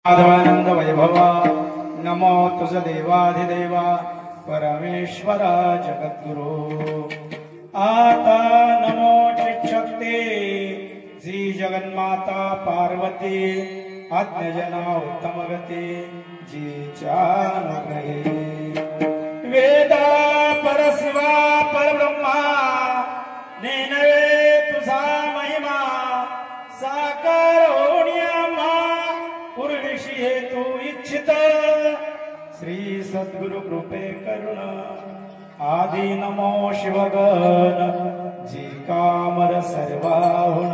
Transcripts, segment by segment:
माधवानंद वैभवा नमो तुझ देवाधिदेवा परमेश्वरा जगद्गुरु आता नमो चिच्छक्ते जी जगन्माता पार्वती आज्ञजना उत्तमगती जीच्या अनुग्रहे वेदा परशिवा परब्रह्मा नेनवे तुझा महिमा साकार होण्यामा पूर्वीशी हेतू इच्छित श्री सद्गुरु कृपे करुणा आदि नमो शिवगण जी कामर सर्वाहुण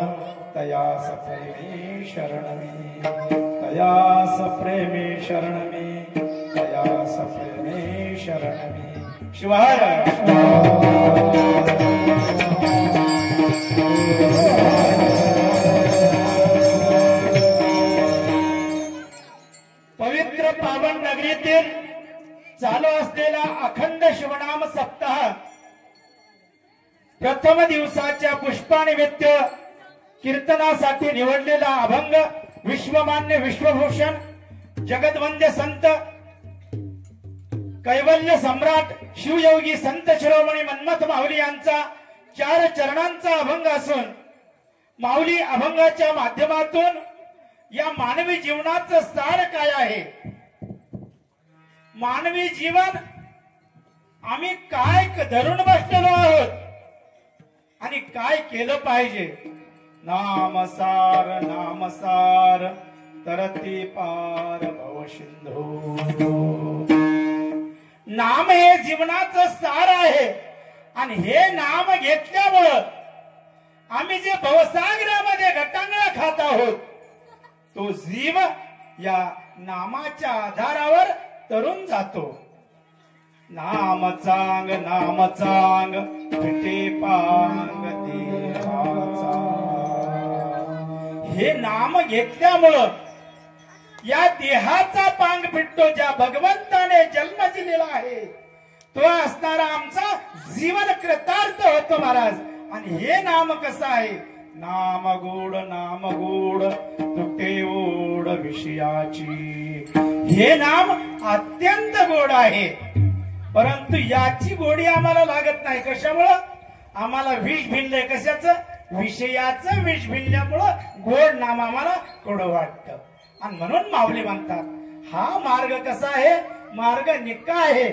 तया सप्रेमी शरणमी तया सप्रेमी शरणमी तया सप्रेमी शरणमी शिवाय पवित्र पावन नगरीतील चालू असलेला अखंड शिवनाम सप्ताह प्रथम दिवसाच्या पुष्पानिमित्त कीर्तनासाठी निवडलेला अभंग विश्वमान्य विश्वभूषण जगद्वंद्य संत कैवल्य सम्राट शिवयोगी संत शिरोमणी मन्मथ माऊली यांचा 4 चरणांचा अभंग असून माऊली अभंगाच्या माध्यमातून या मानवी जीवनाचं सार काय आहे, मानवी जीवन आम्ही काय धरून बसलेलो आहोत आणि काय केलं पाहिजे। नामसार तरती पार भव सिंधू। नाम हे जीवनाचं सार आहे आणि हे नाम घेतल्यामुळं आम्ही जे भवसागरामध्ये गटांगळा खात आहोत तो जीव या नामाच्या आधारावर तरुण जातो। नाम चांग फिटे पांग देवाचा। हे नाम घेतल्यामुळं या देहाचा पांग फिटतो। ज्या भगवंताने जन्म दिलेला आहे तो असणारा आमचा जीवन कृतार्थ होतो महाराज। आणि हे नाम कसं आहे, नाम गोड तुटे ओढ विषयाची। हे नाम अत्यंत गोड आहे परंतु याची गोडी आम्हाला लागत नाही। कशामुळं आम्हाला विष भिनलंय, कशाचं, विषयाचं विष भिनल्यामुळं गोड नाम आम्हाला कडू वाटतं। आणि म्हणून माऊली म्हणतात हा मार्ग कसा आहे, मार्ग निक्का आहे।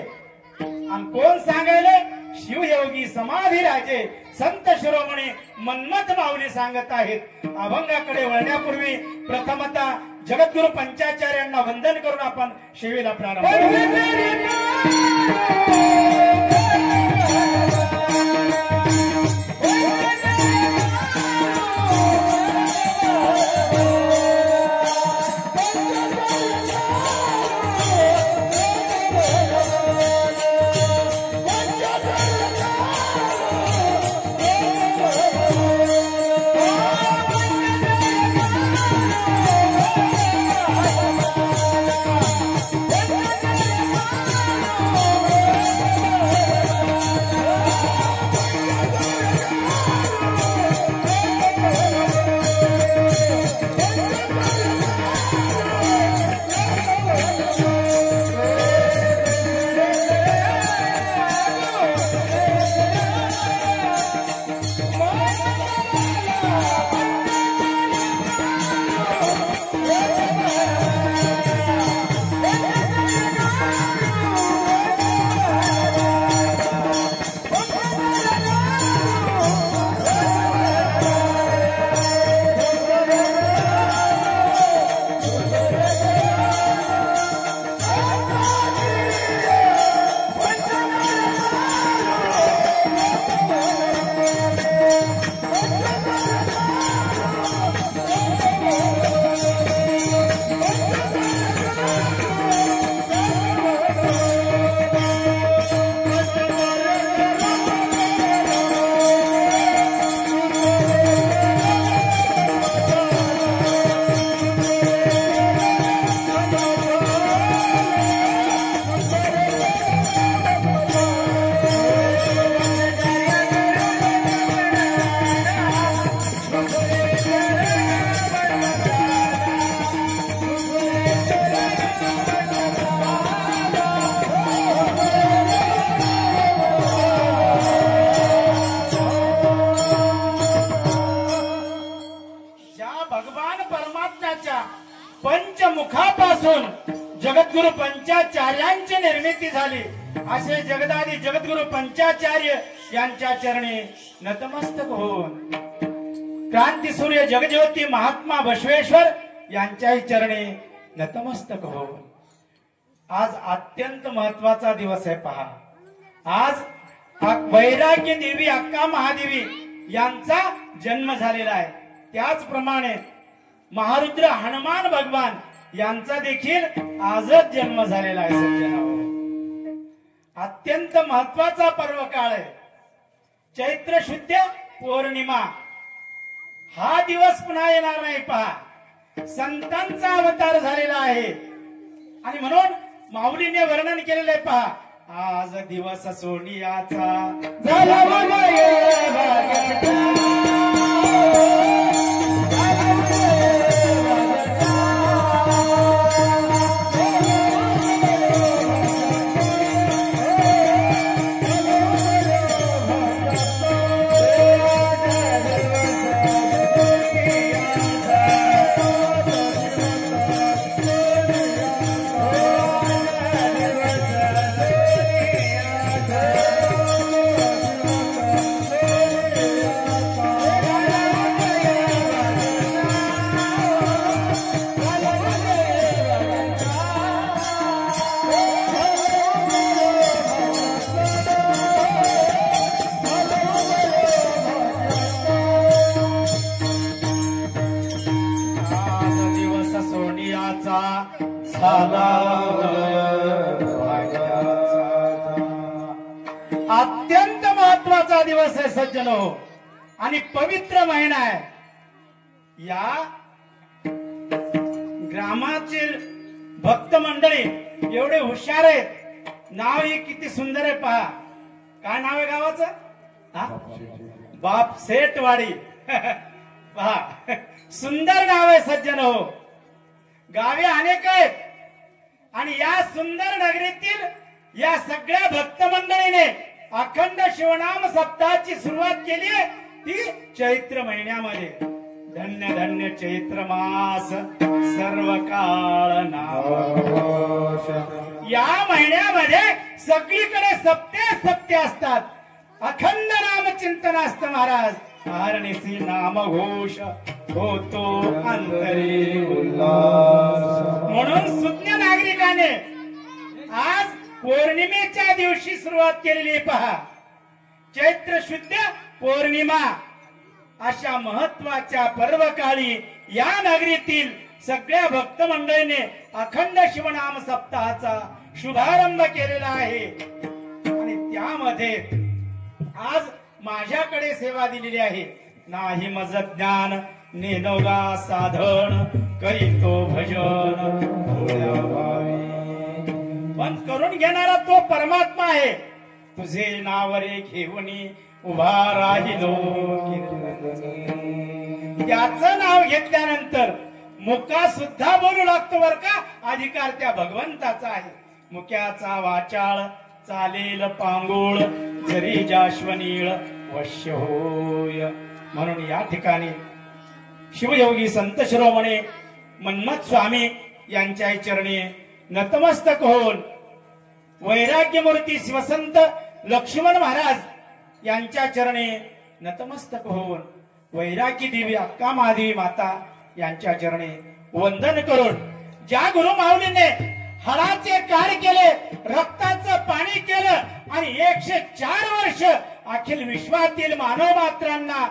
आणि कोण सांगायले, शिवयोगी समाधी राजे संत शिरोमणी मन्मथ माऊली सांगत आहेत। अभंगाकडे वळण्यापूर्वी प्रथमतः जगद्गुरु पंचाचार्यांना वंदन करून आपण सेवेला प्रारंभ पंचमुखापासून जगद्गुरु पंचाचार्यांची निर्मिती झाली असे जगदादी जगद्गुरु पंचाचार्य यांच्या चरणी नतमस्तक होऊन क्रांतीसूर्य जगज्योती महात्मा बसवेश्वर यांच्याही चरणी नतमस्तक होऊन आज अत्यंत महत्वाचा दिवस आहे पहा। आज वैराग्य देवी अक्का महादेवी यांचा जन्म झालेला आहे। त्याचप्रमाणे महारुद्र हनुमान भगवान यांचा देखील आजच जन्म झालेला आहे। सज्जनांनो, अत्यंत महत्वाचा पर्व काळ आहे। चैत्र शुद्ध पौर्णिमा हा दिवस पुन्हा येणार नाही पहा। संतांचा अवतार झालेला आहे आणि म्हणून माऊलीने वर्णन केलेले पहा। आज दिवस सोनियाचा झाला अत्यंत महत्वाचा दिवस आहे सज्जनो आणि पवित्र महिना आहे। या ग्रामातील भक्त मंडळी एवढे हुशार आहेत। नाव हे किती सुंदर आहे पहा। काय नाव आहे गावाचं? बाप सेठवाडी पहा, सुंदर नाव आहे सज्जनो। गावे अनेक आहेत आणि या सुंदर नगरीतील या सगळ्या भक्त मंडळीने अखंड शिवनाम सप्ताहाची सुरुवात केली आहे ती चैत्र महिन्यामध्ये। धन्य धन्य चैत्र मास सर्व काळ नाम। या महिन्यामध्ये सगळीकडे सप्ते असतात। अखंड नाम चिंतन असतं महाराज। हरनिसी नाम घोष होतो अंतरी उल्हास। म्हणून सुज्ञ नागरिकाने आज पौर्णिमेच्या दिवशी सुरुवात केलेली पहा। चैत्र शुद्ध पौर्णिमा अशा महत्वाच्या पर्वकाळी या नगरीतील सगळ्या भक्त मंडळीने अखंड शिवनाम सप्ताहाचा शुभारंभ केलेला आहे आणि त्यामध्ये आज माझ्याकडे सेवा दिलेली आहे। नाही मज ज्ञान नेनोगा साधन करीतो भजन पण करून घेणारा तो परमात्मा आहे। तुझे नाव रे घेऊनी उभा राहिलो। त्याचं नाव घेतल्यानंतर मुका सुद्धा बोलू लागतो बर का। अधिकार त्या भगवंताचा आहे। मुक्याचा वाचाळ चालेल पांगोळ जरी जाश्वनीळ वश्य होय। म्हणून या ठिकाणी शिवयोगी संत शिरोमणी मन्मथ स्वामी यांच्या चरणी नतमस्तक होऊन वैराग्यमूर्ती शिवसंत लक्ष्मण महाराज यांच्या चरणी नतमस्तक होऊन वैरागी देवी अक्का महादेवी माता यांच्या चरणी वंदन करून ज्या गुरु माऊलीने हळाचे कार्य केले, रक्ताचं पाणी केलं आणि 104 वर्ष अखिल विश्वातील मानव मात्रांना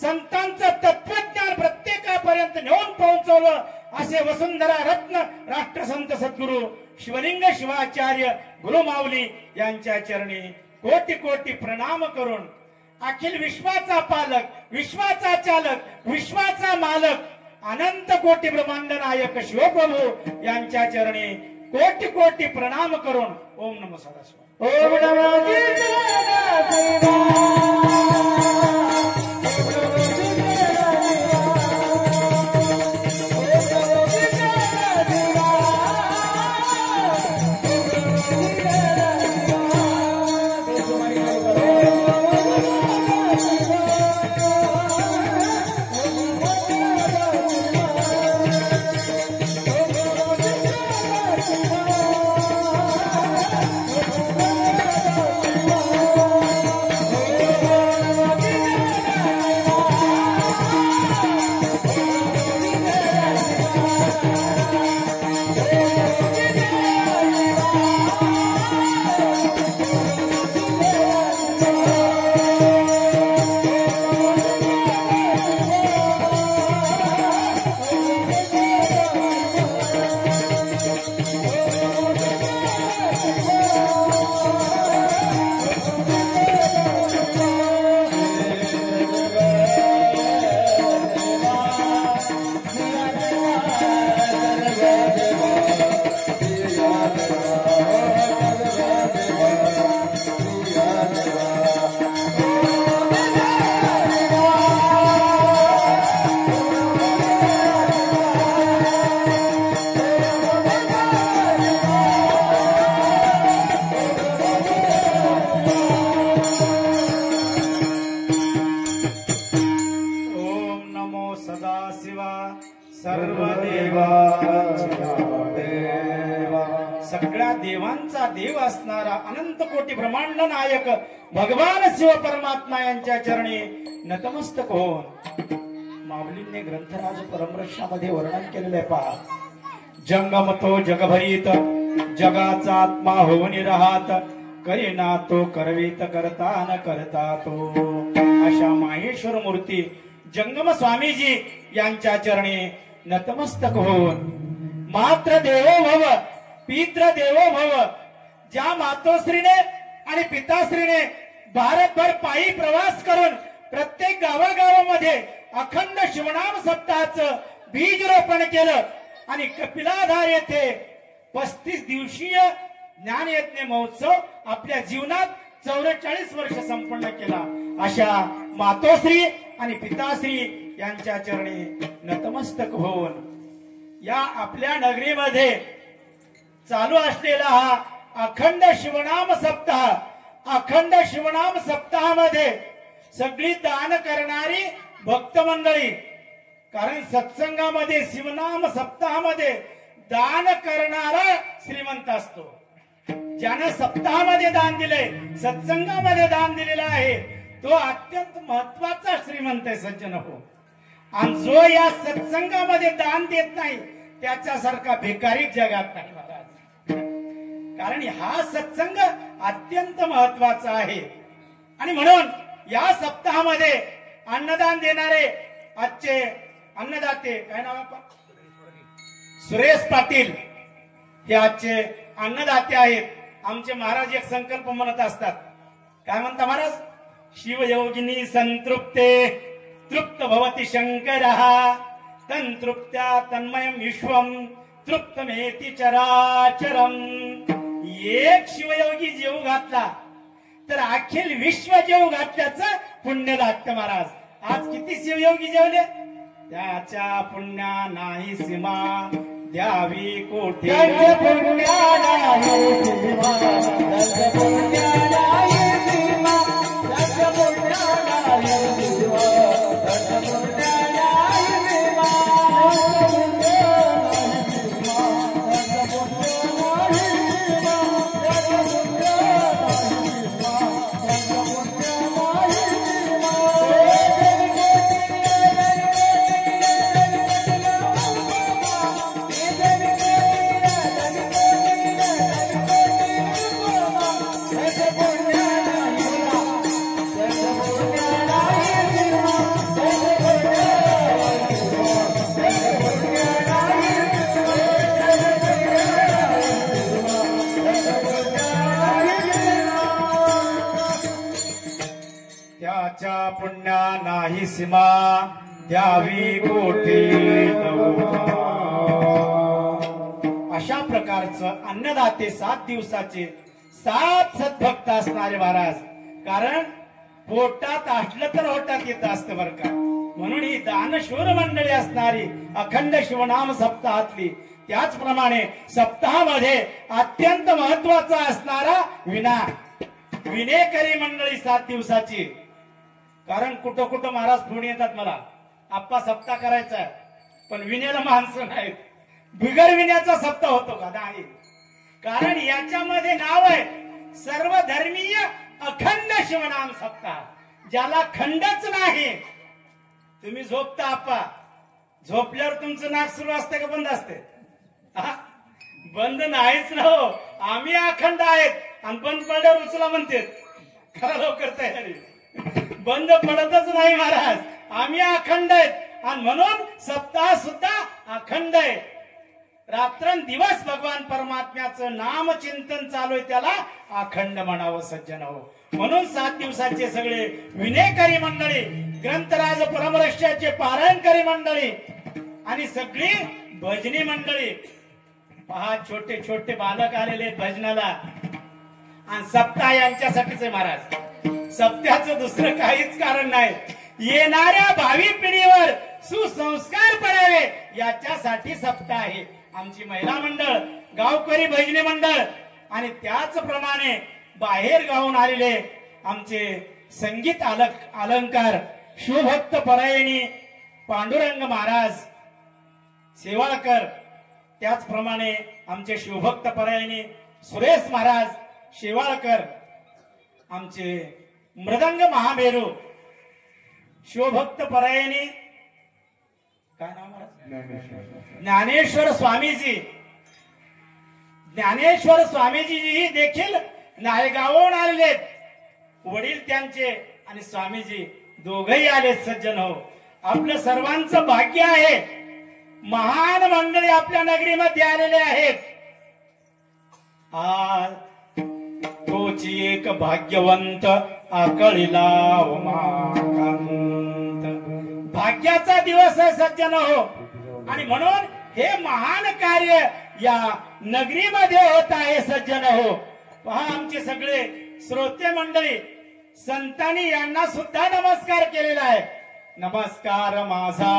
संतांचं तत्वज्ञान प्रत्येकापर्यंत नेऊन पोहोचवलं असे वसुंधरा रत्न राष्ट्रसंत सद्गुरु शिवलिंग शिवाचार्य गुरु माऊली यांच्या चरणी कोटी कोटी प्रणाम करून अखिल विश्वाचा पालक, विश्वाचा चालक, विश्वाचा मालक अनंत कोटी ब्रह्मांड नायक शिवप्रभू यांच्या चरणी कोटी कोटी प्रणाम करून ओम नमो सदाशिव। ओम नमः सगळ्या देवांचा देव असणारा अनंत कोटी ब्रह्मांड नायक भगवान शिव परमात्मा यांच्या चरणी नतमस्तक होऊन माऊलींनी ग्रंथराज परमरक्षामध्ये वर्णन केलेले पहा. जंगम तो जगभरीत जगाचा आत्मा होऊन राहत करीना तो करवीत करता न करता तो. अशा माहेश्वर मूर्ती जंगम स्वामीजी यांच्या चरणी नतमस्तक होऊन मात्र देवो भव पित्र देवो भव ज्या मातोश्रीने आणि पिताश्रीने भारतभर पायी प्रवास करून प्रत्येक गावागावामध्ये अखंड शिवनाम सप्ताहाचं बीज रोपण केलं आणि कपिलाधार येथे 35 दिवसीय ज्ञानयज्ञ महोत्सव आपल्या जीवनात 44 वर्ष संपन्न केला. अशा मातोश्री आणि पिताश्री यांच्या चरणी नतमस्तक होऊन या आपल्या नगरीमध्ये चालू असलेला हा अखंड शिवनाम सप्ताहामध्ये सगळी दान करणारी भक्त मंडळी, कारण सत्संगामध्ये शिवनाम सप्ताहामध्ये दान करणारा श्रीमंत असतो. ज्यानं सप्ताहामध्ये दान दिले सत्संगामध्ये दान दिलेलं आहे तो अत्यंत महत्वाचा श्रीमंत आहे सज्जन हो. आणि जो या सत्संगामध्ये दान देत नाही त्याच्यासारखा भिकारी जगात नाही महाराज. कारण हा सत्संग अत्यंत महत्वाचा आहे. आणि म्हणून या सप्ताहामध्ये अन्नदान देणारे आजचे अन्नदाते काय नाव आपण सुरेश पाटील हे आजचे अन्नदाते आहेत. आमचे महाराज एक संकल्प म्हणत असतात. काय म्हणता महाराज? शिवयोगिनी संतृप्ते तृप्त भवती शंकरः तंतृप्त्या तन्मयं विश्वं तृप्तमेति चराचरम. एक शिवयोगी जेव घातला तर अखिल विश्व जेव घातल्याचं पुण्य लागतं महाराज. आज किती शिवयोगी जेवले त्याच्या पुण्या नाही सीमा द्यावी कोठे. पुण्या नाही सीमा पुण्या नाही सीमा पुण्या नाही सीमा पुण्या नाही सीमा द्यावी कोठे. अशा प्रकारचं अन्नदाते 7 दिवसाचे 7 सद्भक्त असणारे महाराज. कारण पोटात असलं तर होटात येत असतं बरं का. म्हणून ही दानशूर मंडळी असणारी अखंड शिवनाम सप्ताहातली. त्याचप्रमाणे सप्ताहामध्ये अत्यंत महत्वाचा असणारा विनेकरी मंडळी 7 दिवसाची. कारण कुठं कुठं महाराज फोन येतात मला आप्पा सप्ताह करायचा आहे पण विण्याला माणसं नाहीत. बिगर विण्याचा सप्ताह होतो का? नाही. कारण याच्यामध्ये नाव आहे सर्व धर्मीय अखंड शिवनाम सप्ताह. ज्याला खंडच नाही. तुम्ही झोपता आप्पा, झोपल्यावर तुमचं नाक सुरू असते का बंद असते? बंद नाहीच ना हो. आम्ही अखंड आहेत आणि बंद पडल्यावर उचला म्हणते. खरा लवकर तयारी. बंद पडतच नाही महाराज. आम्ही अखंड आहेत आणि म्हणून सप्ताह सुद्धा अखंड आहे. रात्रंदिवस भगवान परमात्म्याचं नाम चिंतन चालू आहे त्याला अखंड म्हणावं सज्जन हो. म्हणून 7 दिवसाचे सगळे विनेकरी मंडळी, ग्रंथराज परमरक्षाचे पारायणकरी मंडळी आणि सगळी भजनी मंडळी पहा. छोटे छोटे बालक आलेले भजनाला आणि सप्ताह यांच्यासाठीच आहे महाराज. सप्त्याचं दुसरं काहीच कारण नाही. येणाऱ्या भावी पिढीवर सुसंस्कार पडावे याच्यासाठी सप्ताह आहे. आमची महिला मंडळ, गावकरी भजनी मंडळ आणि त्याचप्रमाणे बाहेर गावून आलेले आमचे संगीत अलंकार शिवभक्त परायणी पांडुरंग महाराज सेवाळकर त्याचप्रमाणे आमचे शिवभक्त परायणी सुरेश महाराज शेवाळकर, आमचे मृदंग महामेरू शिवभक्त परायणी काय नाव महाराज ज्ञानेश्वर स्वामीजी. ज्ञानेश्वर स्वामीजी देखील नायगावहून आलेत. वडील त्यांचे आणि स्वामीजी दोघही आलेत. सज्जन हो, आपलं सर्वांचं भाग्य आहे. महान मंडळी आपल्या नगरीमध्ये आलेले आहेत. आज तोची एक भाग्यवंत आकळीला उमाकांत. भाग्याचा दिवस आहे सज्जन हो, आणि म्हणून हे महान कार्य या नगरीमध्ये होत आहे. सज्जन हो, पहा आमचे सगळे श्रोते मंडळी संतांनी यांना सुद्धा नमस्कार केलेला आहे. नमस्कार माझा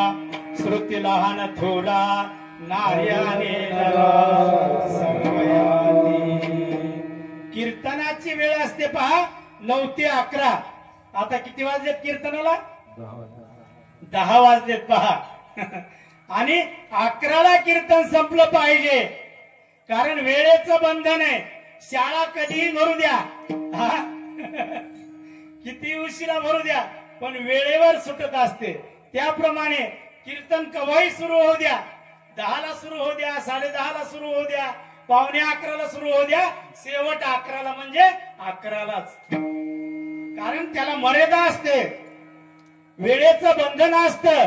श्रुती लहान थोरा नार्याने कीर्तनाची वेळ असते पहा 9 ते 11. आता किती वाजलेत कीर्तनाला? 10 वाजलेत पहा. आणि 11ला कीर्तन संपलं पाहिजे, कारण वेळेचं बंधन आहे. शाळा कधीही भरू द्या, किती उशिरा भरू द्या, पण वेळेवर सुटत असते. त्याप्रमाणे कीर्तन केव्हाही सुरू होऊ द्या. 10ला सुरू होऊ द्या, 10:30ला सुरू होऊ द्या, 11:45ला सुरू होऊ द्या, शेवट 11ला म्हणजे 11लाच. कारण त्याला मर्यादा असते, वेळेचं बंधन असतं,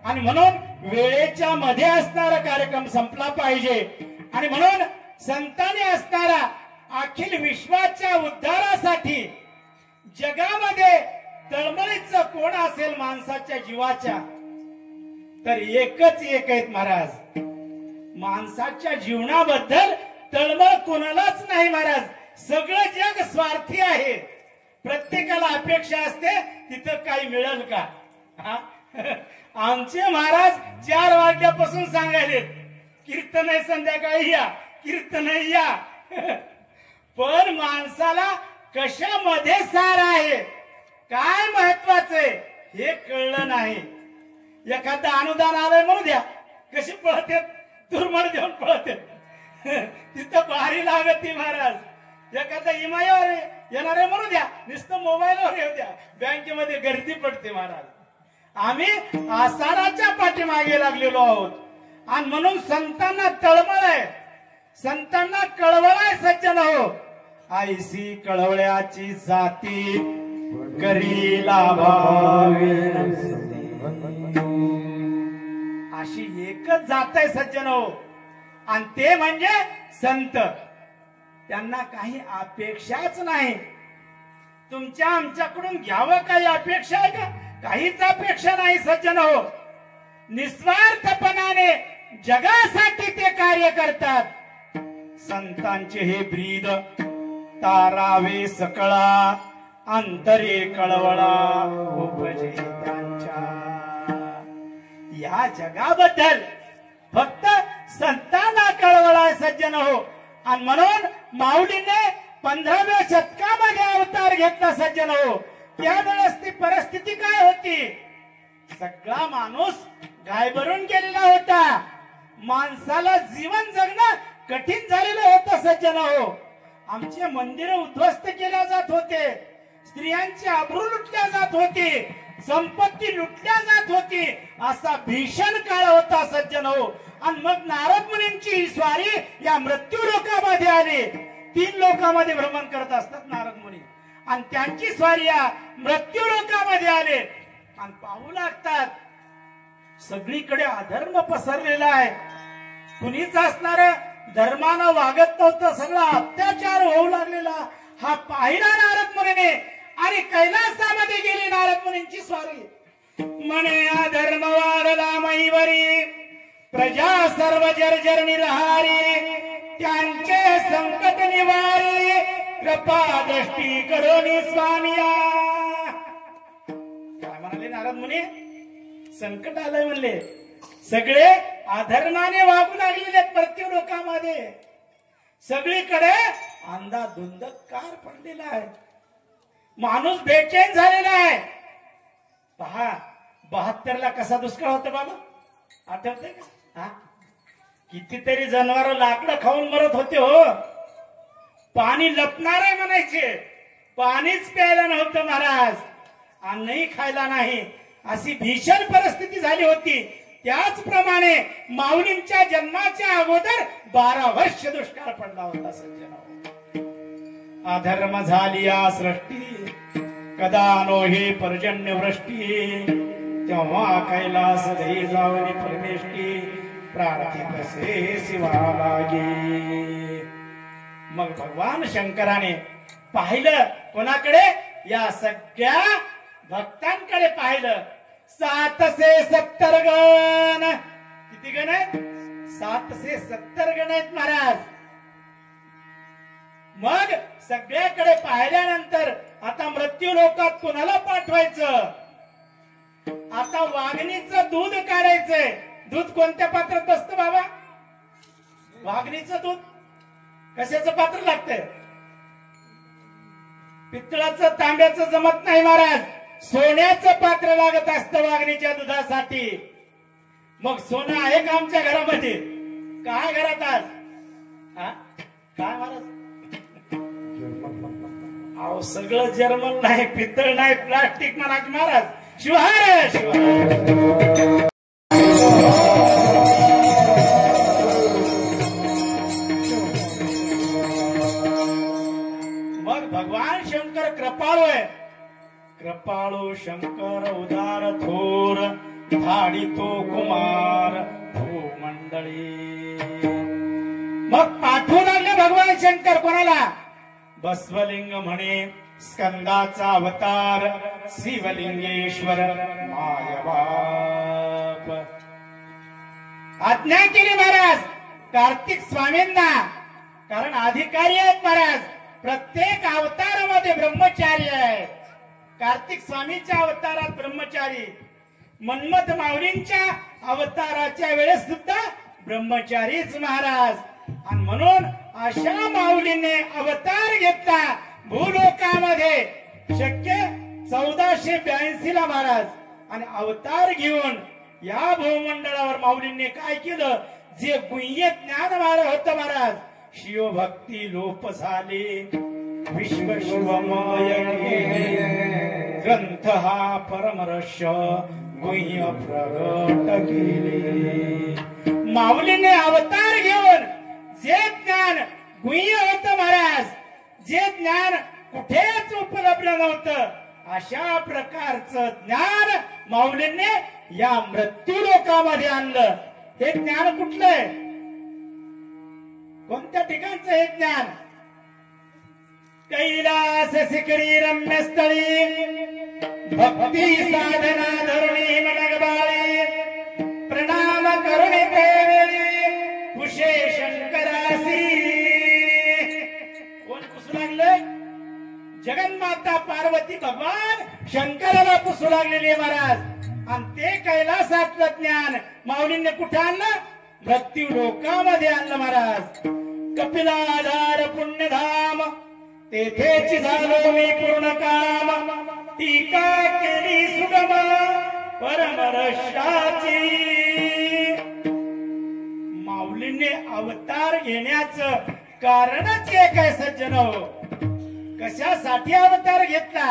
आणि म्हणून वेळेच्या मध्ये असणारा कार्यक्रम संपला पाहिजे. आणि म्हणून संतांनी असणारा अखिल विश्वाच्या उद्धारासाठी जगामध्ये तळमळीचं कोण असेल माणसाच्या जीवाच्या, तर एकच एक आहेत महाराज. माणसाच्या जीवनाबद्दल तळमळ कोणालाच नाही महाराज. सगळं जग स्वार्थी आहे. प्रत्येकाला अपेक्षा असते तिथं काही मिळेल का. आमचे महाराज 4 वाजल्यापासून सांगायले कीर्तन आहे, संध्याकाळी या, कीर्तन आहे या. पण माणसाला कशामध्ये सार आहे, काय महत्वाचं आहे हे कळलं नाही. एखादा अनुदान आलंय म्हणू द्या, कशी पळते दुर्मळ देऊन पळते. तिथं बारी लागत महाराज. एखादा इमायावर येणार आहे म्हणू द्या, नुसतं मोबाईलवर येऊ द्या, बँकेमध्ये गर्दी पडते महाराज. आम्ही आसाराच्या पाठीमागे लागलेलो आहोत, आणि म्हणून संतांना तळमळ आहे, संतांना कळवळाय. सज्जन हो, आईसी कळवळ्याची जाती करी लाभावी, अशी एकच जात आहे सज्जन हो, आणि ते म्हणजे संत. त्यांना काही अपेक्षाच नाही. तुमच्या आमच्याकडून घ्यावं काही अपेक्षा आहे का? काहीच अपेक्षा नाही सज्जन हो. निस्वार्थपणाने जगासाठी ते कार्य करतात. संतांचे हे ब्रीद तारावे सकळा, अंतरे कळवळा उपजे त्यांच्या. या जगाबद्दल फक्त संतांना कळवळा सज्जन हो, आणि म्हणून माऊलीने 15व्या शतकामध्ये अवतार घेतला सज्जन हो. त्यावेळेस ती परिस्थिती काय होती? सगळा माणूस गायभरून गेलेला होता. माणसाला जीवन जगणं कठीण झालेलं होतं सज्जन हो. आमचे मंदिर उद्ध्वस्त केल्या जात होते, स्त्रियांची आबरू लुटल्या जात होती, संपत्ती लुटल्या जात होती. असा भीषण काळ होता सज्जन हो. आणि मग नारद मुनींची स्वारी या मृत्यू लोकामध्ये आली. 3 लोकांमध्ये भ्रमण करत असतात नारद मुनी, आणि त्यांची स्वारी या मृत्यू लोकामध्ये आले, आणि पाहू लागतात सगळीकडे अधर्म पसरलेला आहे. कुणीच असणार धर्मानं वागत नव्हतं, सगळा अत्याचार होऊ लागलेला. हा पाहिला नारद मुनीने, आणि कैलासामध्ये गेली नारद मुनींची स्वारी. म्हणे अधर्म वाढला मैवरी, प्रजा सर्व जर्जर निरहारी, त्यांचे संकट निवारी, कृपा दृष्टी करोनी स्वामिया. काय म्हणाले नारद मुनी? संकट आलंय म्हणले. सगळे अधर्माने वागू लागलेले मृत्यू लोकांमध्ये. सगळीकडे अंधाधुंदकार पडलेला आहे. माणूस बेचैन झालेला आहे. पहा 72ला कसा दुष्काळ होता बाबा, आठवतंय का? कितीतरी जनावर लाकडं खाऊन मरत होते हो. पाणी लपणार आहे म्हणायचे, पाणीच प्यायला नव्हतं महाराज, अन्नही खायला नाही, अशी भीषण परिस्थिती झाली होती. त्याचप्रमाणे माऊलींच्या जन्माच्या अगोदर 12 वर्ष दुष्काळ पडला होता सज्जनो. अधर्म झाली या सृष्टी, कदा नो हे पर्जन्य वृष्टी, तेव्हा कैलास दे जावली परमेष्टी, प्रार्थितसे शिवा लागे. मग भगवान शंकराने पाहिलं कोणाकडे? या सगळ्या भक्तांकडे पाहिलं. 770 गण. किती गण आहेत? 770 गण आहेत महाराज. मग सगळ्याकडे पाहिल्यानंतर आता मृत्यू लोकात कोणाला पाठवायचं? आता वाघणीचं दूध काढायचंय. दूध कोणत्या पात्रात असतं बाबा? वाघणीचं दूध कशाचं पात्र लागतंय? पितळाचं तांब्याचं जमत नाही महाराज, सोन्याचं पात्र लागत असतं वाघणीच्या दुधासाठी. मग सोनं आहे का आमच्या घरामध्ये? काय घरात आज? काय महाराज? अहो सगळं जर्मन नाही, पितळ नाही, प्लास्टिक म्हणा की महाराज. शिवाय शिवाय. मग भगवान शंकर कृपाळू आहे. कृपाळू शंकर उदार थोर, धाडी तो कुमार भूमंडळी. मग पाठवू लागले भगवान शंकर कोणाला? बसवलिंग म्हणे स्कंदाचा अवतार, शिवलिंगेश्वर मायबाप. आज्ञा केली महाराज कार्तिक स्वामींना, कारण अधिकारी आहेत महाराज. प्रत्येक अवतारामध्ये ब्रह्मचारी आहेत. कार्तिक स्वामीच्या अवतारात ब्रह्मचारी, मन्मथ माऊलींच्या अवताराच्या वेळेस सुद्धा ब्रह्मचारीच महाराज. आणि म्हणून अशा माऊलीने अवतार घेतला भूलोकामध्ये शक्य 1482 ला महाराज. आणि अवतार घेऊन या भूमंडळावर माऊलींनी काय केलं? जे गुह्य ज्ञान मार होतं महाराज, शिवभक्ती लोप झाली, विश्व शिवमय ग्रंथ हा परमरस्य गुह्य प्रगट केले. माऊलीने अवतार घेऊन जे ज्ञान गुह्य होतं महाराज, जे ज्ञान कुठेच उपलब्ध नव्हतं, अशा प्रकारचं ज्ञान माऊलींनी या मृत्यू लोकामध्ये आणलं. हे ज्ञान कुठलं आहे? कोणत्या ठिकाणचं हे ज्ञान? कैलास शिखरी रम्यस्थळी, भक्ती साधना धरुणी मनगबाळी, प्रणाम करुणी प्रेमी कुशे शंकरासी. कोण पुसू लागलं? जगन्माता पार्वती भगवान शंकराला पुसू लागलेली महाराज. आणि ते कैलासातलं ज्ञान माऊलींनी कुठे आणलं? मृत्यू लोकामध्ये आणलं महाराज. कपिलाधार पुण्यधाम, तेथेच झालो मी पूर्ण काम, टीका केली सुगम परमरशाची. माऊलींनी अवतार घेण्याचं कारणच एक आहे सज्जनो. कशासाठी अवतार घेतला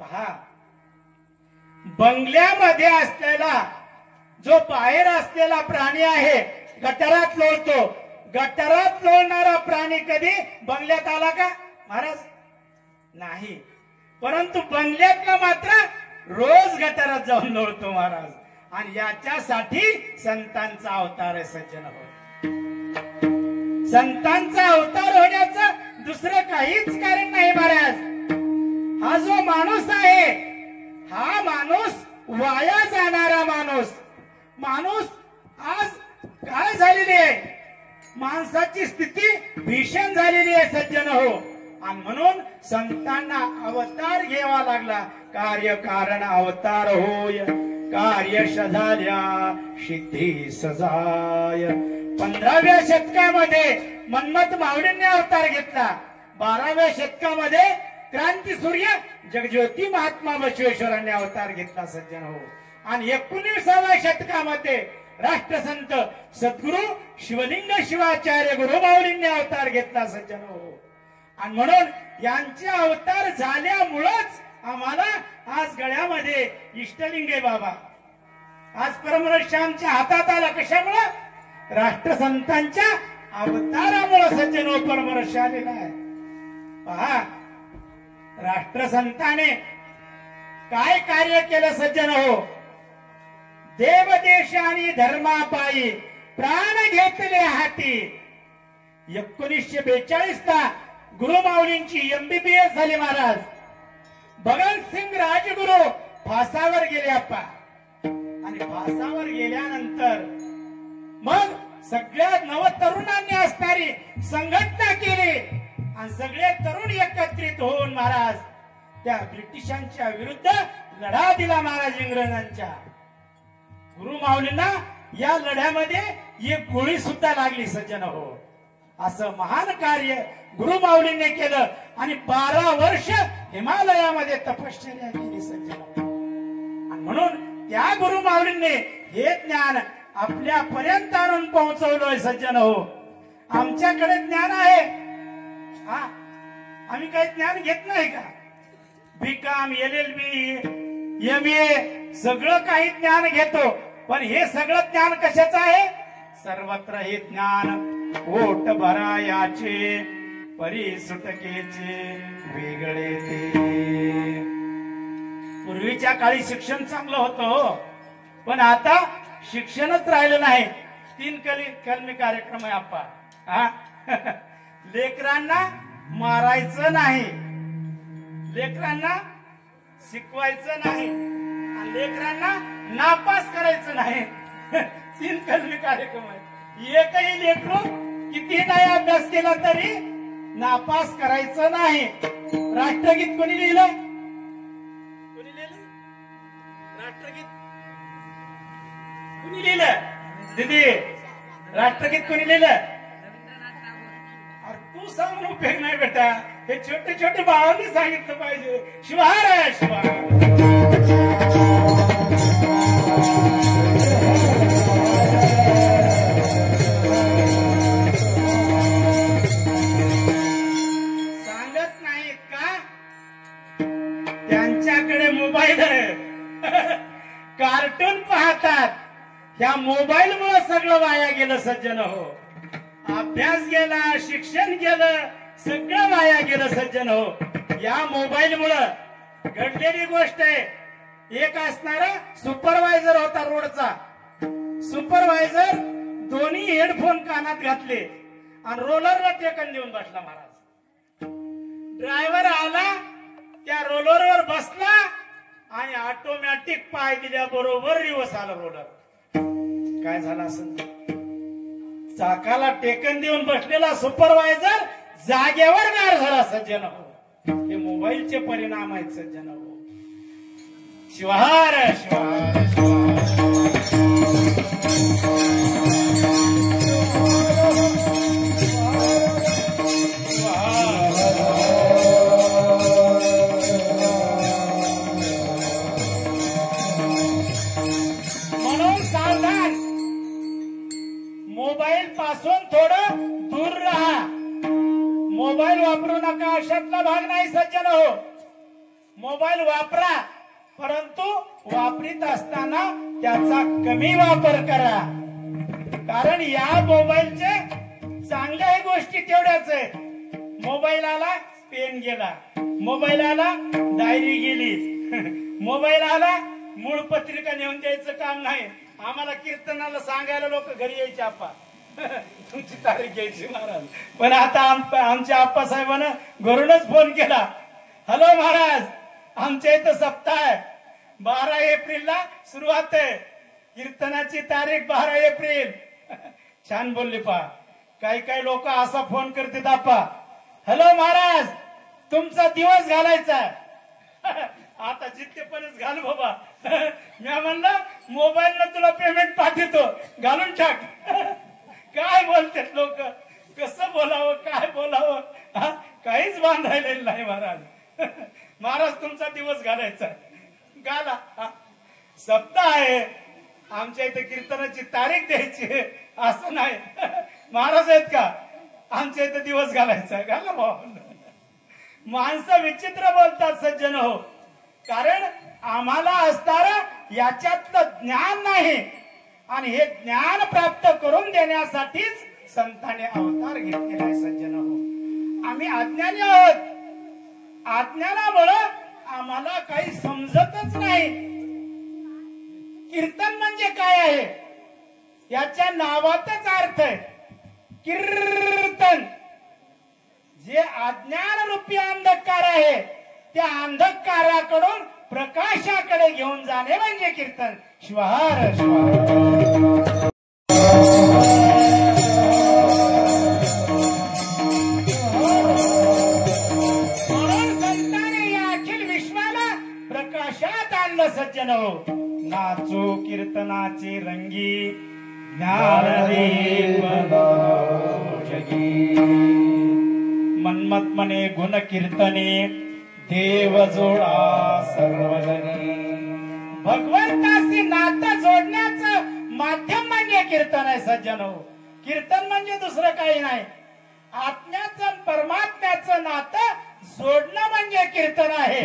पहा. बंगल्यामध्ये असलेला जो बाहेर असलेला प्राणी आहे, गटारात लोळतो. गटारात लोळणारा प्राणी कधी बंगल्यात आला का महाराज? नाही. परंतु बंगल्यातला मात्र रोज गटारात जाऊन लोळतो महाराज. आणि याच्यासाठी संतांचा अवतार आहे सज्जन. संतांचा अवतार होण्याचं दुसरं काहीच कारण नाही महाराज. हा जो माणूस आहे, हा माणूस वाया जाणारा माणूस. माणूस आज काय झालेली आहे? माणसाची स्थिती भीषण झालेली आहे सज्जन हो. आणि म्हणून संतांना अवतार घ्यावा लागला. कार्य कारण अवतार होय, कार्य झाल्या सिद्धी सजाय. 15व्या शतकामध्ये मन्मथ माऊलींनी अवतार घेतला. 12व्या शतकामध्ये क्रांती सूर्य जगज्योती महात्मा बसवेश्वरांनी अवतार घेतला सज्जन हो. आणि 19व्या शतकामध्ये राष्ट्रसंत सद्गुरु शिवलिंग शिवाचार्य गुरुमाऊलींनी अवतार घेतला सज्जनो. आणि म्हणून यांचे अवतार झाल्यामुळेच आम्हाला आज गळ्यामध्ये इष्टलिंग आहे बाबा. आज परमरक्ष आमच्या हातात आला कशामुळे? राष्ट्रसंतांच्या अवतारामुळे सज्जनो परमरक्ष आलेला आहे. पहा राष्ट्रसंताने काय कार्य केलं सज्जन हो. देवदेश आणि धर्मापायी प्राण घेतले हाती. 1942 ला गुरुमाऊलींची MBBS झाली महाराज. भगतसिंग राजगुरु फासावर गेले आप्पा. आणि फासावर गेल्यानंतर मग सगळ्या नवतरुणांनी असणारी संघटना केली आणि सगळे तरुण एकत्रित होऊन महाराज त्या ब्रिटिशांच्या विरुद्ध लढा दिला महाराज इंग्रजांच्या. गुरुमाऊलींना या लढ्यामध्ये एक गोळी सुद्धा लागली सज्जन हो. असं महान कार्य गुरुमाऊलींनी केलं आणि 12 वर्ष हिमालयामध्ये तपश्चर्या केली सज्जन. आणि म्हणून त्या गुरुमाऊलींनी हे ज्ञान आपल्या पर्यंत आणून पोहोचवलंय सज्जन हो. आमच्याकडे ज्ञान आहे, आम्ही काही ज्ञान घेत नाही का? BCom LLB MA सगळं काही ज्ञान घेतो, पण हे सगळं ज्ञान कशाचं आहे? सर्वत्र हे ज्ञान ओट भरायाचे परी सुटकेचे वेगळे ते. पूर्वीच्या काळी शिक्षण चांगलं होतं, पण आता शिक्षणच राहिलं नाही. 3 कलमी कार्यक्रम आहे आप्पा. लेकरांना मारायचं नाही, लेकरांना शिकवायचं नाही आणि लेकरांना नापास करायचं नाही. 3 कलमी कार्यक्रम आहे. एकही लेकरू किती नाही अभ्यास केला तरी नापास करायचं नाही. राष्ट्रगीत कोणी लिहिलं? कोणी लिहिलं राष्ट्रगीत? कोणी लिहिलं दीदी? राष्ट्रगीत कोणी लिहिलं? तू सांगून उपयोग नाही बेटा, हे छोटे छोटे भावांनी सांगितलं पाहिजे. शिवहार शिवहार. सांगत नाहीत का? त्यांच्याकडे मोबाईल आहे, कार्टून पाहतात. ह्या मोबाईल मुळे सगळं वाया गेलं सज्जन हो. अभ्यास गेला, शिक्षण गेलं, सगळं वाया गेलं सज्जन हो. या मोबाईल मुळे घडलेली गोष्ट आहे. एक असणारा सुपरवायझर होता रोडचा. सुपरवायझर दोन्ही हेडफोन कानात घातले आणि रोलरला टेकन देऊन बसला महाराज. ड्रायव्हर आला, त्या रोलरवर बसला आणि ऑटोमॅटिक पाय दिल्याबरोबर रिवर्स आला रोलर. काय झालं असं? चाकाला टेकन देऊन बसलेला सुपरवायझर जागेवर गार झाला सज्जन हो. हे मोबाईलचे परिणाम आहेत सज्जन हो. शिवहार शिवहार म्हणून सावधान. मोबाईल पासून थोडं दूर राहा. मोबाईल वापरू नका अशातला भाग नाही सज्जन हो. मोबाईल वापरा, परंतु वापरीत असताना त्याचा कमी वापर करा. कारण या मोबाईलचे चांगल्याही गोष्टी तेवढ्याच आहेत. मोबाईल आला पेन गेला, मोबाईल आला डायरी गेली, मोबाईल आला मूळ पत्रिका नेऊन द्यायचं काम नाही. आम्हाला कीर्तनाला सांगायला लोक घरी यायचे, आप्पा तुमची तारीख घ्यायची महाराज. पण आता आमच्या आप्पासाहेबांना घरूनच फोन केला, हॅलो महाराज आमच्या इथं सप्ताह आहे, 12 एप्रिलला सुरुवात आहे, कीर्तनाची तारीख 12 एप्रिल. छान बोलली पा. काही काही लोक असा फोन करतात, आप्पा हॅलो महाराज तुमचा दिवस घालायचा. आता जितकेपणच घाल बाबा. मी म्हणलं मोबाईल न तुला पेमेंट पाठवतो, घालून टाक. काय बोलतात लोक, कसं बोलावं काय बोलावं, काहीच बांधायलेलं नाही महाराज. महाराज तुमचा दिवस घालायचा, घाला. सप्ताह आहे, आमच्या इथे कीर्तनाची तारीख द्यायची असं नाही. महाराज आहेत का आमच्या इथे दिवस घालायचा घाला भाऊ. माणसं विचित्र बोलतात सज्जन हो, कारण आम्हाला असणारा याच्यातलं ज्ञान नाही आणि हे ज्ञान प्राप्त करून देण्यासाठीच संतांनी अवतार घेतलेला आहे सज्जन हो. आम्ही अज्ञानी आहोत. अज्ञानामुळं आम्हाला काही समजतच नाही. कीर्तन म्हणजे काय आहे याच्या नावातच अर्थ आहे कीर्तन. जे अज्ञान रूपी अंधकार आहे त्या अंधकाराकडून प्रकाशाकडे घेऊन जाणे म्हणजे कीर्तन. श्वहार श्वहार. सज्जन हो, नाचो कीर्तनाचे रंगी ज्ञानदेव जगी. मन्मत मने गुण कीर्तने देव जोडा सर्वजनी. भगवंताशी नातं जोडण्याचं माध्यम म्हणजे कीर्तन आहे सज्जन हो. कीर्तन म्हणजे दुसरं काही नाही. आत्म्याचं परमात्म्याचं नातं जोडणं म्हणजे कीर्तन आहे.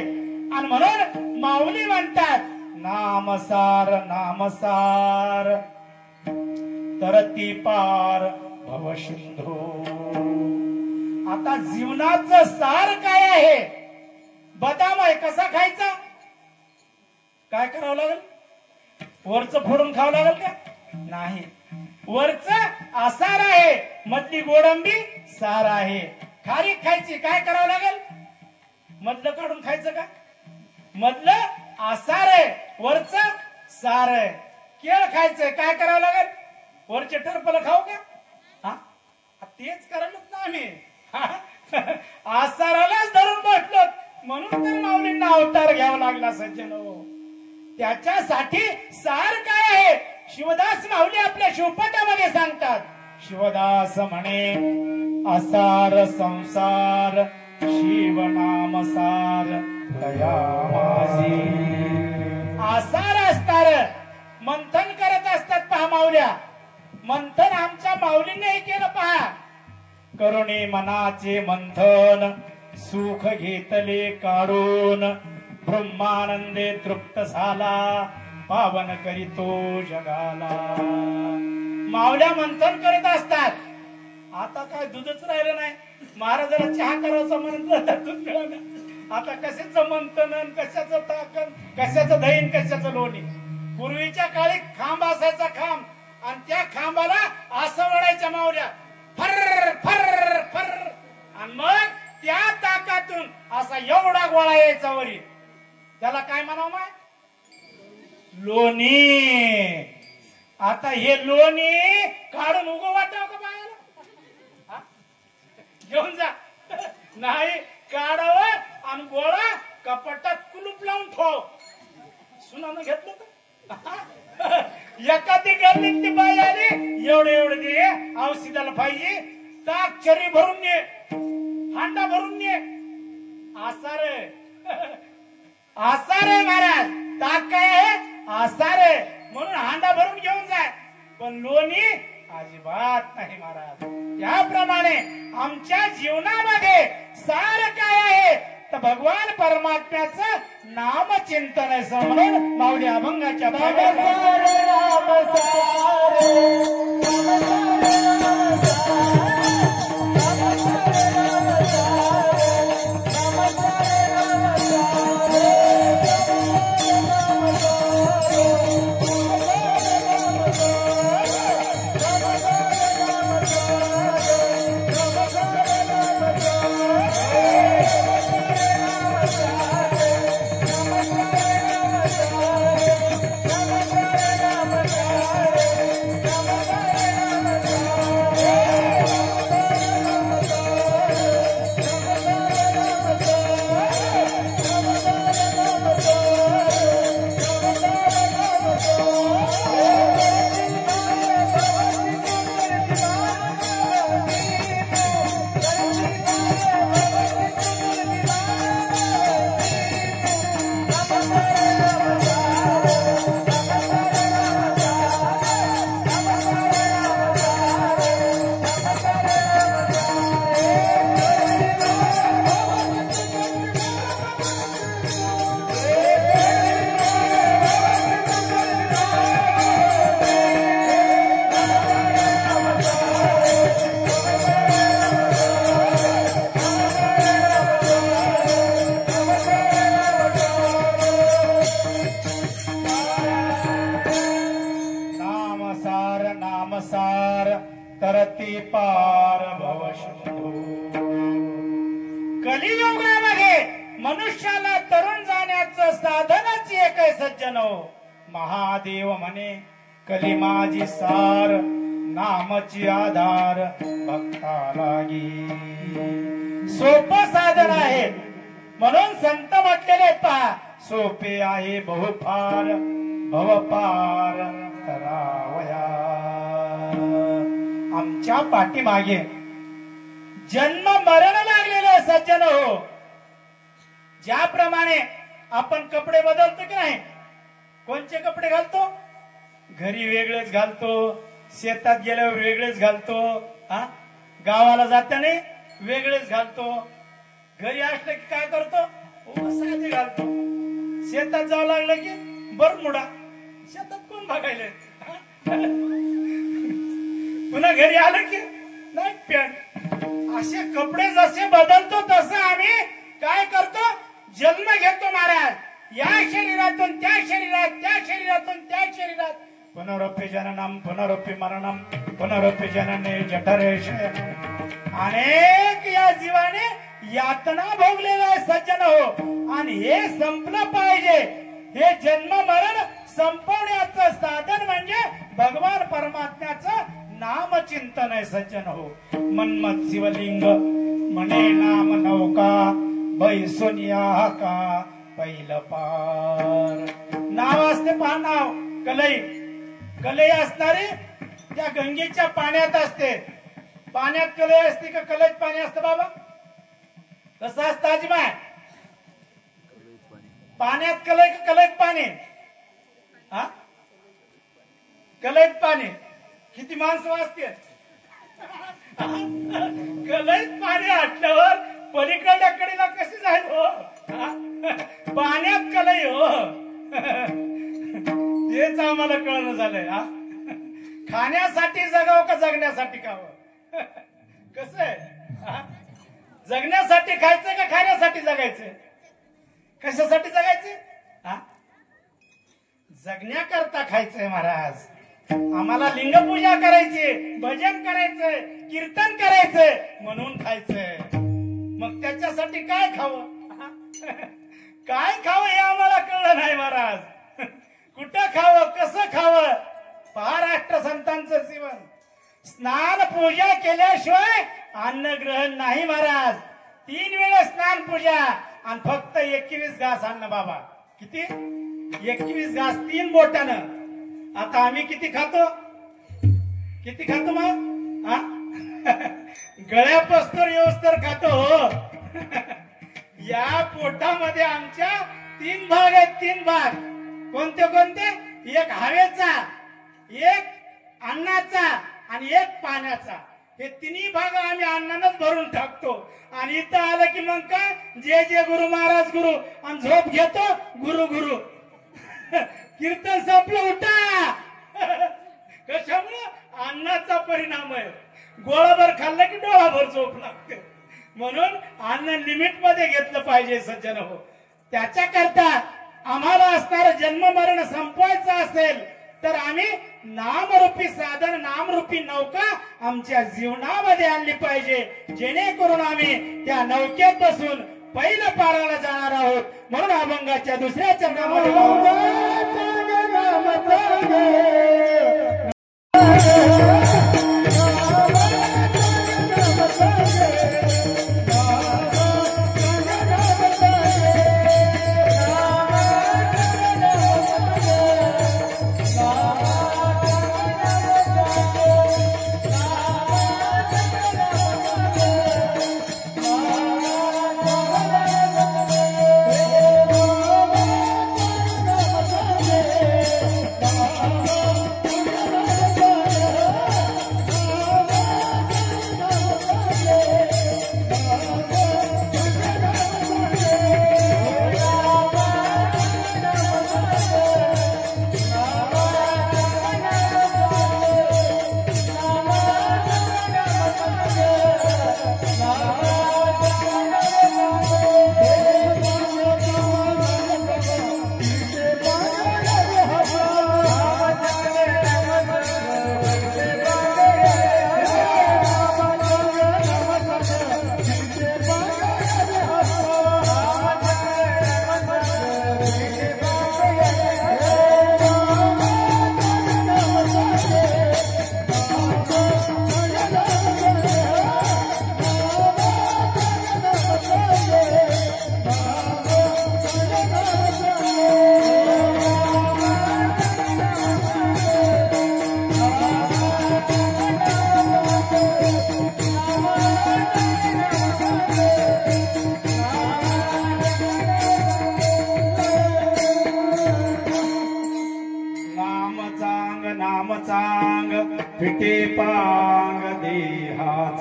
आणि म्हणून माऊली म्हणतात नामसार नामसार तरती पार भवसिंधू. आता जीवनाचं सार काय आहे? बदाम आहे, कसा खायचा? काय करावं लागेल? वरचं फोडून खावं लागेल का? नाही. वरचं आसार आहे, मधली गोडंबी सार आहे. खारीक खायची, काय करावं लागेल? मधलं काढून खायचं का? मधलं आसार आहे, वरचं सार आहे. केळ खायचंय, काय करावं लागेल? वरचे टरपल खाऊ का? हा, तेच करायलाच ना आम्ही. आसारालाच धरून बसलो म्हणून तर माऊलींना अवतार घ्यावा लागला सज्जन हो. त्याच्यासाठी सार काय आहे? शिवदास माऊली आपल्या शिवपटामध्ये सांगतात. शिवदास म्हणे असार संसार शिवनाम सार दया माझी. आसार असणार मंथन करत असतात पहा माऊल्या. मंथन आमच्या माऊलीने केलं पहा. करुणे मनाचे मंथन सुख घेतले काढून ब्रह्मानंदे तृप्त झाला पावन करीतो जगाला. माऊल्या मंथन करत असतात. आता काय दूधच राहिलं नाही. महाराजाला चहा करायचं म्हणून दूध मिळालं. आता कशाचं मंथन, कशाचं ताकन, कशाचं दहीन, कशाचं लोणी. पूर्वीच्या काळी खांब असायचा खांब आणि त्या खांबाला असं वडायच्या माऊल्या फर फर फर आणि मग त्या ताकातून असा एवढा गोळा यायचा वरी. त्याला काय म्हणावं माय? लोणी. आता हे लोणी काढून उगो वाटाव का बाळाला? घेऊन जा. नाही, काढावं आणि गोळा कपाटात कुलूप लावून ठेव. सुनानं घेतलं तर एखादी गर्दीतली बाई आली एवढे एवढे दे औषधाला पाहिजे, ताक चरी भरून ने, हांडा भरून ने. आसार आसार आहे महाराज. ताक काय आहे? आसार आहे म्हणून हांडा भरून घेऊन जाय. पण लोणी अजिबात नाही महाराज. त्याप्रमाणे आमच्या जीवनामध्ये सार काय आहे तर भगवान परमात्म्याचं नामचिंतन आहे. म्हणून माऊली अभंगाच्या सिंधू. कलियुगामध्ये मनुष्याला तरुण जाण्याचं साधनच एक आहे सज्जनो. महादेव म्हणे कली माझी सार, नामची आधार भक्ता लागी. सोपं साधन आहे म्हणून संत म्हटलेले पहा, सोपे आहे बहुफार भवपार करावया. आमच्या पाठीमागे जन्म मरण लागलेलं सज्जन हो. ज्याप्रमाणे आपण कपडे बदलतो की नाही, कोणते कपडे घालतो, घरी वेगळेच घालतो, शेतात गेल्यावर वेगळेच घालतो, गावाला जाताना वेगळेच घालतो, घरी असलं की काय करतो साधे घालतो, शेतात जावं लागलं की बरमुडा. शेतात कोण बघायला, पुन्हा घरी आलं की नाईट पॅन्ट. असे कपडे जसे बदलतो तसं आम्ही काय करतो, जन्म घेतो महाराज. या शरीरातून त्या शरीरात, त्या शरीरातून त्या शरीरात. पुनरपि जननम पुनरपि मरणम पुनरपि जनने जठरे शयनम. अनेक या जीवाने यातना भोगलेला आहे सज्जन हो. आणि हे संपलं पाहिजे. हे जन्म मरण संपवण्याचं साधन म्हणजे भगवान परमात्म्याचं नामचिंतन आहे सज्जन हो. मन्मथ शिवलिंग म्हणे नाम नौका बैसोनिया का पहिलं पार. नाव असते पहा, नाव कलई. कलई असणारी त्या गंगेच्या पाण्यात असते. पाण्यात कलई असते का कलईत पाणी असतं बाबा? कसं असतं आजीबाई? पाण्यात कलई का कलईत पाणी? कलईत पाणी. किती माणसं वाचते? कलईत पाणी आटल्यावर पलीकडल्या कडेला कशी जाईल हो? पाण्यात कलई हो. तेच आम्हाला कळणं झालंय. खाण्यासाठी जगाव का जगण्यासाठी खावं? कसं आहे? जगण्यासाठी खायचं का खाण्यासाठी जगायचं? कशासाठी जगायचं? जगण्याकरता खायचंय महाराज. आम्हाला लिंगपूजा करायची, भजन करायचंय, कीर्तन करायचंय म्हणून खायचंय. मग त्याच्यासाठी काय खावं, काय खावं हे आम्हाला कळलं नाही महाराज. कुठं खावं, कसं खावं? पहा राष्ट्रसंतांचं जीवन. स्नान पूजा केल्याशिवाय अन्न ग्रहण नाही महाराज. 3 वेळा स्नान पूजा आणि फक्त 21 घास अन्न बाबा. किती? 21 घास 3 बोटानं. आता आम्ही किती खातो? किती खातो मग? गळ्यापासून येऊस्तर खातो हो. या पोटामध्ये आमच्या 3 भाग आहेत. 3 भाग कोणते कोणते? एक हवेचा, एक अन्नाचा आणि एक पाण्याचा. हे 3 भाग आम्ही अन्नानच भरून टाकतो. आणि इथं आलं की मग काय, जे जे गुरु महाराज गुरु, आणि झोप घेतो गुरु गुरु. कीर्तन संपलं, उठा. कशामुळे? अन्नाचा परिणाम आहे. गोळाभर खाल्लं की डोळाभर झोप लागते. म्हणून अन्न लिमिट मध्ये घेतलं पाहिजे सज्जन हो. त्याच्याकरता आम्हाला असणारं जन्म मरण संपवायचं असेल तर आम्ही नामरूपी साधन, नामरूपी नौका आमच्या जीवनामध्ये आणली पाहिजे, जेणेकरून आम्ही त्या नौकेत बसून पहिलं पाराला जाणार आहोत. म्हणून अभंगाच्या दुसऱ्या चरणामध्ये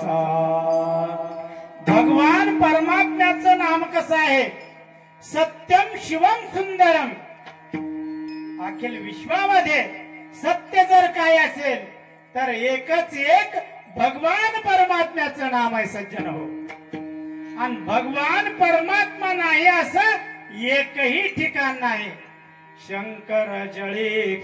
असा. भगवान परमात्म्याचं नाम कसं आहे? सत्यम शिवम सुंदरम. अखिल विश्वामध्ये सत्य जर काय असेल तर एकच एक भगवान परमात्म्याचं नाम आहे सज्जन हो. आणि भगवान परमात्मा नाही असं एकही ठिकाण नाही. शंकर जळी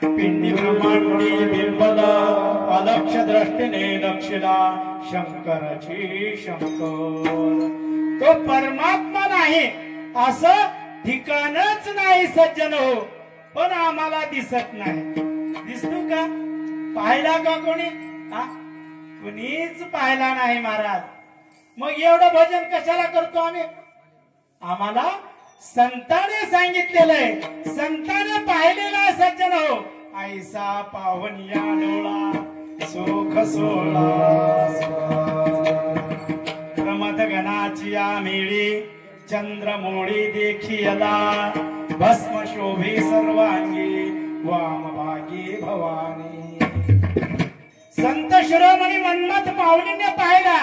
पिंडी ब्रह्मांडी बिंबला अलक्ष दृष्टीने दक्षिणा शंकरची शंकर. तो परमात्मा नाही असं ठिकाणच नाही सज्जन हो. पण आम्हाला दिसत नाही. दिसतो का? पाहिला का कोणी? कुणीच पाहिला नाही महाराज. मग एवढं भजन कशाला करतो आम्ही? आम्हाला संताने सांगितलेलं आहे, संताने पाहिलेला आहे सज्जन हो. ऐसा पावनिया डोळा सुख सोळा प्रमद गणाची आमिळी चंद्रमोळी देखियला भस्म शोभी सर्वांगी वामभागी भवानी. संत शिरोमणी मन्मथ माऊलीने पाहिला,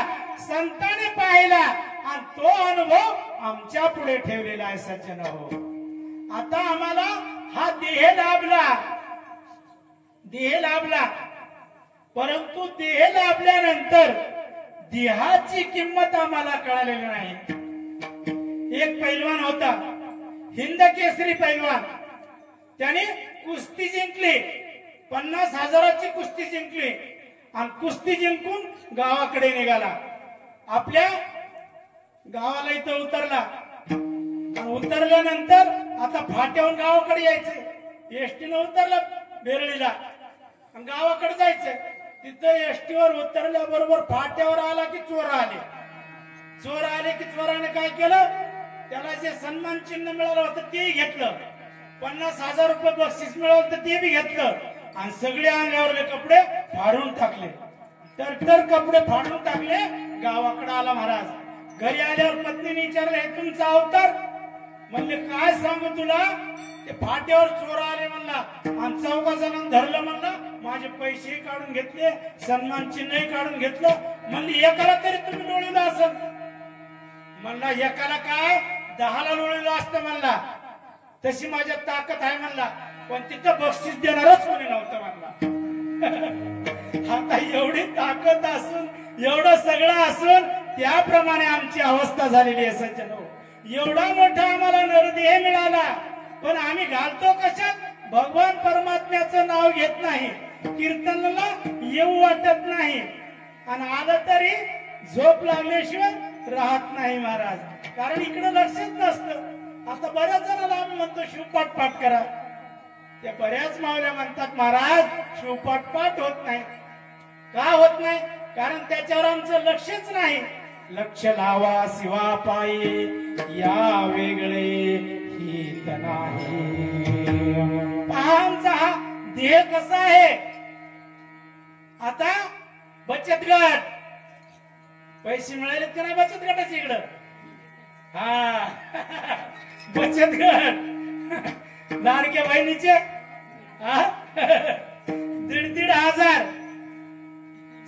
संताने पाहिला आणि तो अनुभव आमच्या पुढे ठेवलेला आहे सज्जन हो. आता आम्हाला हा देह लाभला, परंतु देह लाभल्यानंतर देहाची किंमत आम्हाला कळालेली नाही. एक पैलवान होता, हिंद केसरी पैलवान. त्याने कुस्ती जिंकली, 50,000ची कुस्ती जिंकली आणि कुस्ती जिंकून गावाकडे निघाला. आपल्या गावाला इथं उतरला. उतरल्यानंतर आता फाट्याहून गावाकडे यायचंय. एसटीनं उतरला बेरळीला आणि गावाकडे जायचंय. तिथं एसटीवर उतरल्याबरोबर फाट्यावर आला की चोर आले. चोर आले की चोराने काय केलं? त्याला जे सन्मान चिन्ह मिळालं होतं ते घेतलं. 50,000 रुपये बक्षीस मिळालं तर ते बी घेतलं आणि सगळे अंगावरले कपडे फाडून टाकले. तर कपडे फाडून टाकले. गावाकडे आला महाराज. घरी आल्यावर पत्नीने विचारलं, हे तुमचा अवतार? म्हणले काय सांगू तुला, ते फाट्यावर चोर आले म्हणला आणि 4 जणांना धरलं म्हणला. माझे पैसे काढून घेतले, सन्मान चिन्ह काढून घेतलं. म्हणले एकाला तरी तुम्ही लोळीला असेल. म्हणला एकाला काय 10ला लोळीला असतं म्हणला. तशी माझ्या ताकद आहे म्हणला, पण तिथं बक्षीस देणारच कोणी नव्हतं म्हणला. आता एवढी ताकद असून, एवढं सगळं असून त्याप्रमाणे आमची अवस्था झालेली आहे सज्जन हो. एवढा मोठा आम्हाला नरदेह मिळाला, पण आम्ही घालतो कशात? भगवान परमात्म्याचं नाव घेत नाही, कीर्तनाला येऊ वाटत नाही आणि आलं तरी झोप लागल्याशिवाय राहत नाही महाराज. कारण इकडे लक्षच नसतं. आता बऱ्याच जणांना आम्ही म्हणतो शिवपाठ पाठ करा. त्या बऱ्याच मावल्या म्हणतात महाराज शिवपाठ पाठ होत नाही. का होत नाही? कारण त्याच्यावर आमचं लक्षच नाही. लक्ष लावा शिवा पायी या वेगळे हित नाही. पहा आमचा हा देह कसा आहे. आता बचत गट पैसे मिळालेत का नाही बचत गटाचे इकडं? हा बचत गट लाडक्या बहिणीचे 1,500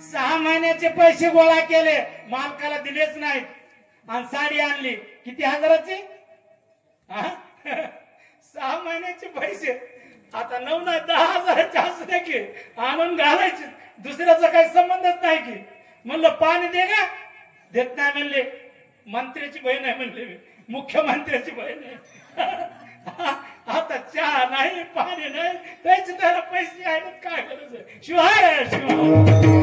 6 महिन्याचे पैसे गोळा केले, मालकाला दिलेच नाहीत आणि साडी आणली किती हजाराची? 6 महिन्याचे पैसे आता 9 ना 10 हजाराचे असू दे की आणून घालायचे, दुसऱ्याचा काही संबंधच नाही की. म्हणलं पाणी दे का, देत नाही म्हणले. मंत्र्याची बहीण आहे म्हणले, मुख्यमंत्र्याची बहीण आहे. आता चहा नाही पाणी नाही, त्याचे त्याला पैसे आहेत, काय करायचं? शिवाय शिवाय